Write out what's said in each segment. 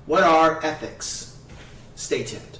What are ethics? Stay tuned.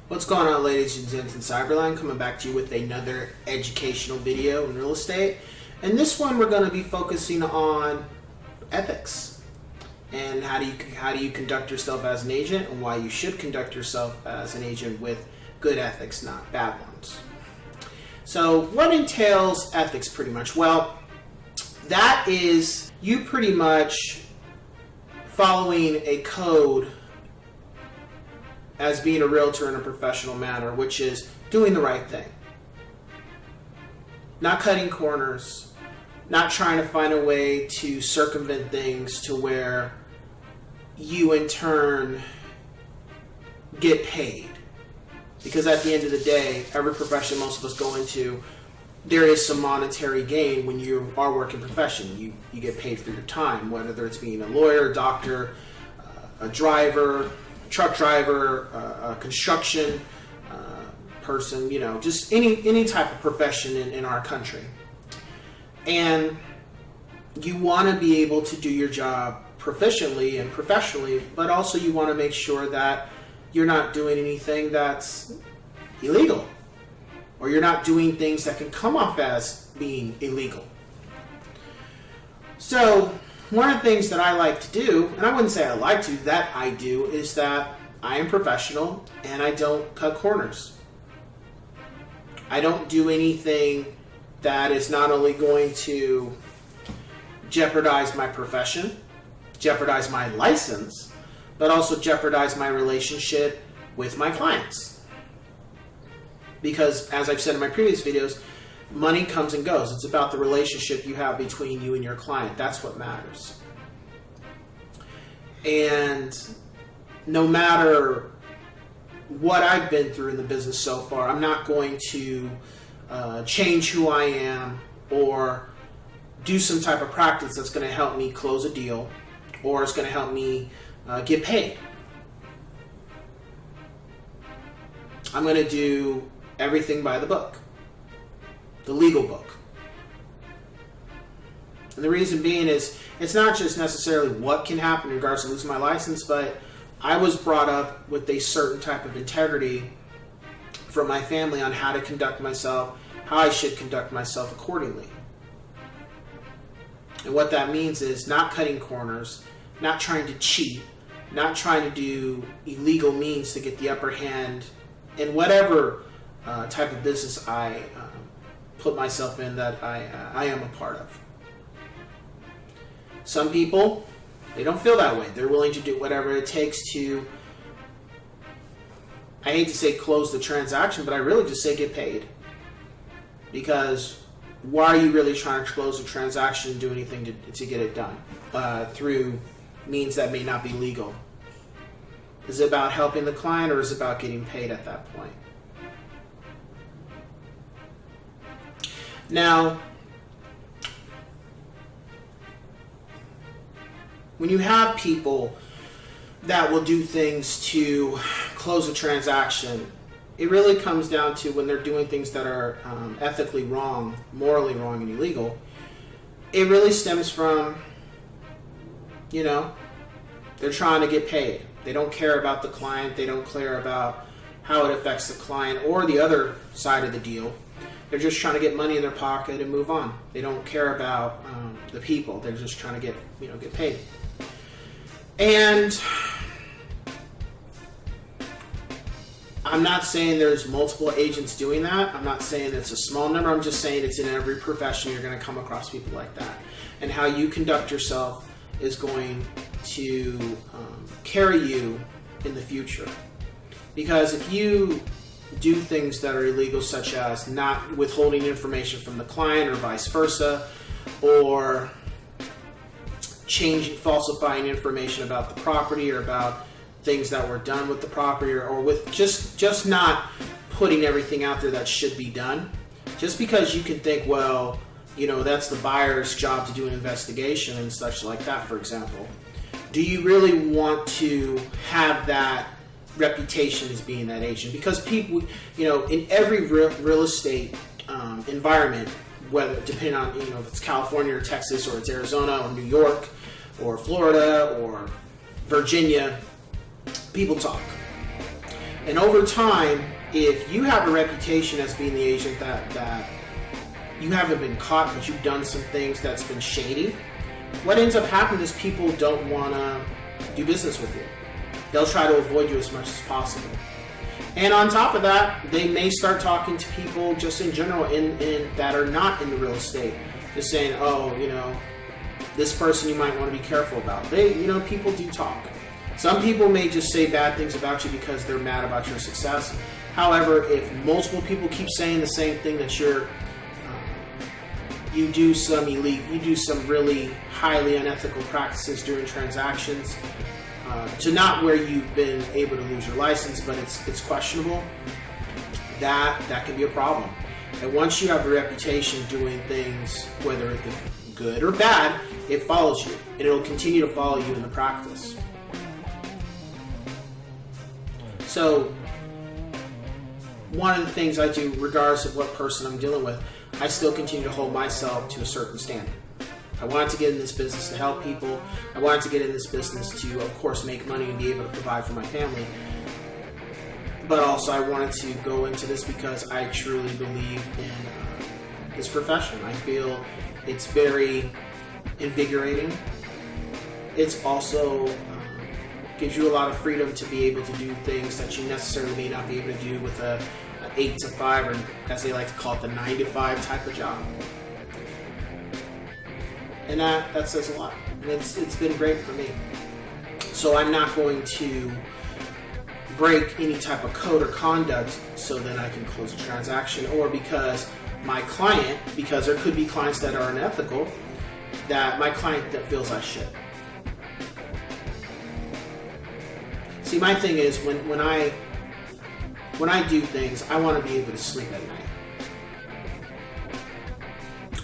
What's going on, ladies and gents in Cyberline? Coming back to you with another educational video in real estate. And this one we're going to be focusing on ethics and how do you conduct yourself as an agent, and why you should conduct yourself as an agent with good ethics, not bad ones. So what entails ethics pretty much? Well, that is you pretty much following a code as being a realtor in a professional manner, which is doing the right thing. Not cutting corners, not trying to find a way to circumvent things to where you in turn get paid. Because at the end of the day, every profession most of us go into, there is some monetary gain when you are working profession. You get paid for your time, whether it's being a lawyer, a doctor, a driver, truck driver, a construction person, just any type of profession in our country. And you want to be able to do your job proficiently and professionally, but also you want to make sure that you're not doing anything that's illegal, or you're not doing things that can come off as being illegal. So one of the things that I like to do, and I wouldn't say I like to, that I do, is that I am professional and I don't cut corners. I don't do anything that is not only going to jeopardize my profession, jeopardize my license, but also jeopardize my relationship with my clients. Because, as I've said in my previous videos, money comes and goes. It's about the relationship you have between you and your client. That's what matters. And no matter what I've been through in the business so far, I'm not going to change who I am or do some type of practice that's going to help me close a deal, or it's going to help me get paid. I'm going to do everything by the book. The legal book. And the reason being is, it's not just necessarily what can happen in regards to losing my license, but I was brought up with a certain type of integrity from my family on how to conduct myself, how I should conduct myself accordingly. And what that means is not cutting corners, not trying to cheat, not trying to do illegal means to get the upper hand in whatever type of business I put myself in that I am a part of. Some people, they don't feel that way. They're willing to do whatever it takes to, I hate to say close the transaction, but I really just say get paid. Because why are you really trying to close a transaction and do anything to get it done through means that may not be legal? Is it about helping the client, or is it about getting paid at that point? Now, when you have people that will do things to close a transaction, it really comes down to when they're doing things that are ethically wrong, morally wrong, and illegal. It really stems from, they're trying to get paid. They don't care about the client. They don't care about how it affects the client or the other side of the deal. They're just trying to get money in their pocket and move on. They don't care about the people. They're just trying to get paid. And I'm not saying there's multiple agents doing that. I'm not saying it's a small number. I'm just saying it's in every profession. You're going to come across people like that. And how you conduct yourself is going to carry you in the future. Because if you do things that are illegal, such as not withholding information from the client or vice versa, or falsifying information about the property or about things that were done with the property, or with just not putting everything out there that should be done. Just because you can think, well, that's the buyer's job to do an investigation and such like that, for example. Do you really want to have that reputation as being that agent? Because people, in every real estate environment, whether depending on if it's California or Texas or it's Arizona or New York or Florida or Virginia, people talk. And over time, if you have a reputation as being the agent that you haven't been caught, but you've done some things that's been shady, what ends up happening is people don't want to do business with you. They'll try to avoid you as much as possible. And on top of that, they may start talking to people just in general in that are not in the real estate. Just saying, this person you might want to be careful about. People do talk. Some people may just say bad things about you because they're mad about your success. However, if multiple people keep saying the same thing, that you do some really highly unethical practices during transactions, to not where you've been able to lose your license, but it's questionable, that can be a problem. And once you have a reputation doing things, whether it's good or bad, it follows you, and it'll continue to follow you in the practice. So one of the things I do, regardless of what person I'm dealing with, I still continue to hold myself to a certain standard. I wanted to get in this business to help people. I wanted to get in this business to, of course, make money and be able to provide for my family. But also I wanted to go into this because I truly believe in this profession. I feel it's very invigorating. It's also gives you a lot of freedom to be able to do things that you necessarily may not be able to do with an 8 to 5, or as they like to call it, the 9 to 5 type of job. And that says a lot. And it's been great for me. So I'm not going to break any type of code or conduct so that I can close a transaction, or because my client, because there could be clients that are unethical, that my client that feels I should. See, my thing is when I do things, I want to be able to sleep at night.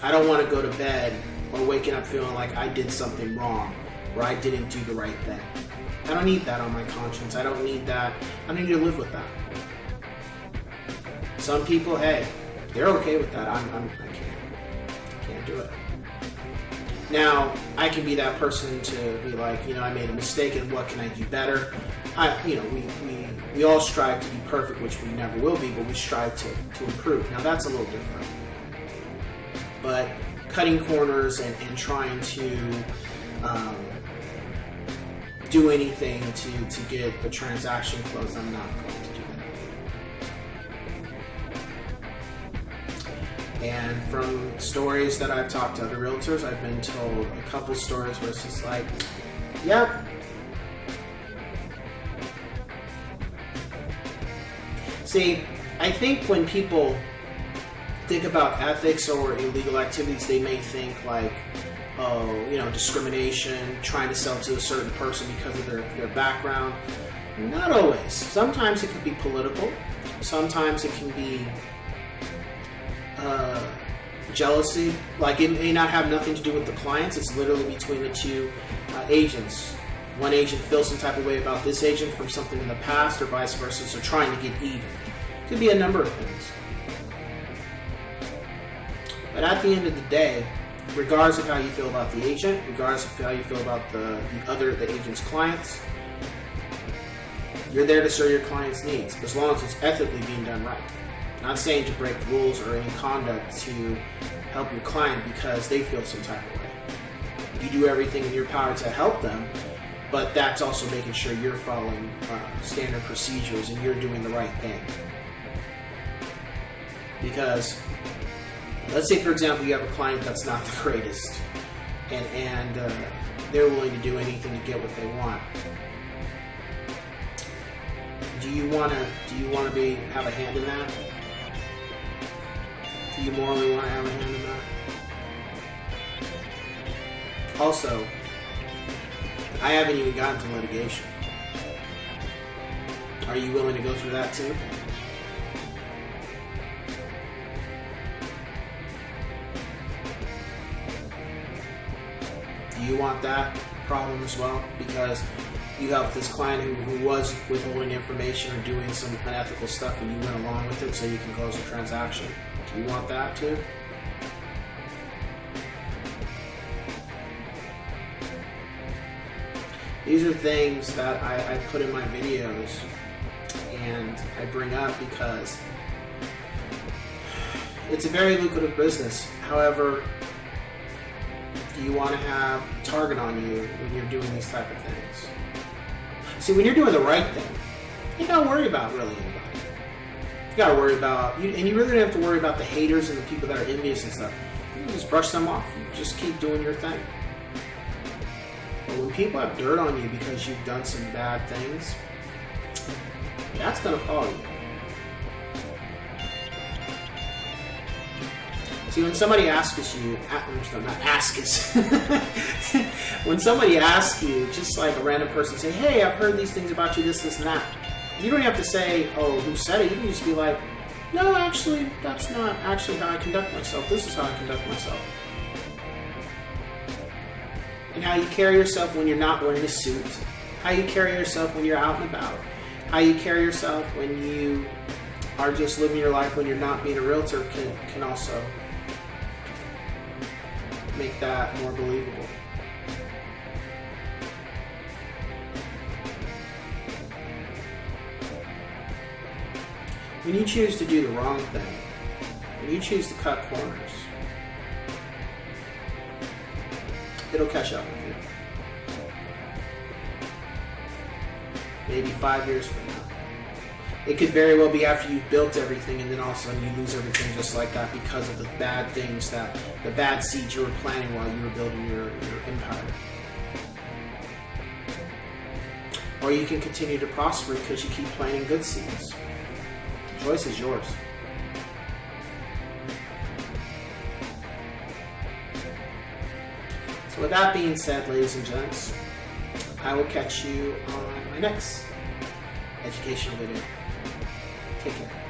I don't want to go to bed or waking up feeling like I did something wrong or I didn't do the right thing. I don't need that on my conscience. I don't need that. I need to live with that. Some people, hey, they're okay with that. I can't do it. Now, I can be that person to be like, I made a mistake and what can I do better? We all strive to be perfect, which we never will be, but we strive to improve. Now, that's a little different. But cutting corners and trying to do anything to get a transaction closed, I'm not going to do that. And from stories that I've talked to other realtors, I've been told a couple stories where it's just like, yep. See, I think when people think about ethics or illegal activities, they may think like, discrimination, trying to sell to a certain person because of their background. Not always. Sometimes it can be political. Sometimes it can be jealousy. Like, it may not have nothing to do with the clients. It's literally between the two agents. One agent feels some type of way about this agent from something in the past, or vice versa, so trying to get even. It could be a number of things. But at the end of the day, regardless of how you feel about the agent, regardless of how you feel about the agent's clients, you're there to serve your client's needs, as long as it's ethically being done right. I'm not saying to break rules or any conduct to help your client because they feel some type of way. You do everything in your power to help them, but that's also making sure you're following standard procedures and you're doing the right thing. Because let's say, for example, you have a client that's not the greatest, and they're willing to do anything to get what they want. Do you want to have a hand in that? Do you morally want to have a hand in that? Also, I haven't even gotten to litigation. Are you willing to go through that too? Do you want that problem as well? Because you helped this client who was withholding information or doing some unethical stuff, and you went along with it so you can close the transaction. Do you want that too? These are things that I put in my videos and I bring up because it's a very lucrative business. However, do you want to have a target on you when you're doing these type of things? See, when you're doing the right thing, you don't worry about really anybody. You gotta worry about, and you really don't have to worry about the haters and the people that are envious and stuff. You can just brush them off. You just keep doing your thing. But when people have dirt on you because you've done some bad things, that's gonna follow you. See, when somebody asks you, when somebody asks you, just like a random person say, hey, I've heard these things about you, this, and that. You don't have to say, oh, who said it? You can just be like, no, actually, that's not actually how I conduct myself. This is how I conduct myself. And how you carry yourself when you're not wearing a suit. How you carry yourself when you're out and about. How you carry yourself when you are just living your life when you're not being a realtor can also make that more believable. When you choose to do the wrong thing, when you choose to cut corners, it'll catch up with you. Maybe 5 years from now. It could very well be after you've built everything and then all of a sudden you lose everything just like that because of the bad things, the bad seeds you were planting while you were building your empire. Or you can continue to prosper because you keep planting good seeds. The choice is yours. So with that being said, ladies and gents, I will catch you on my next educational video. Take care.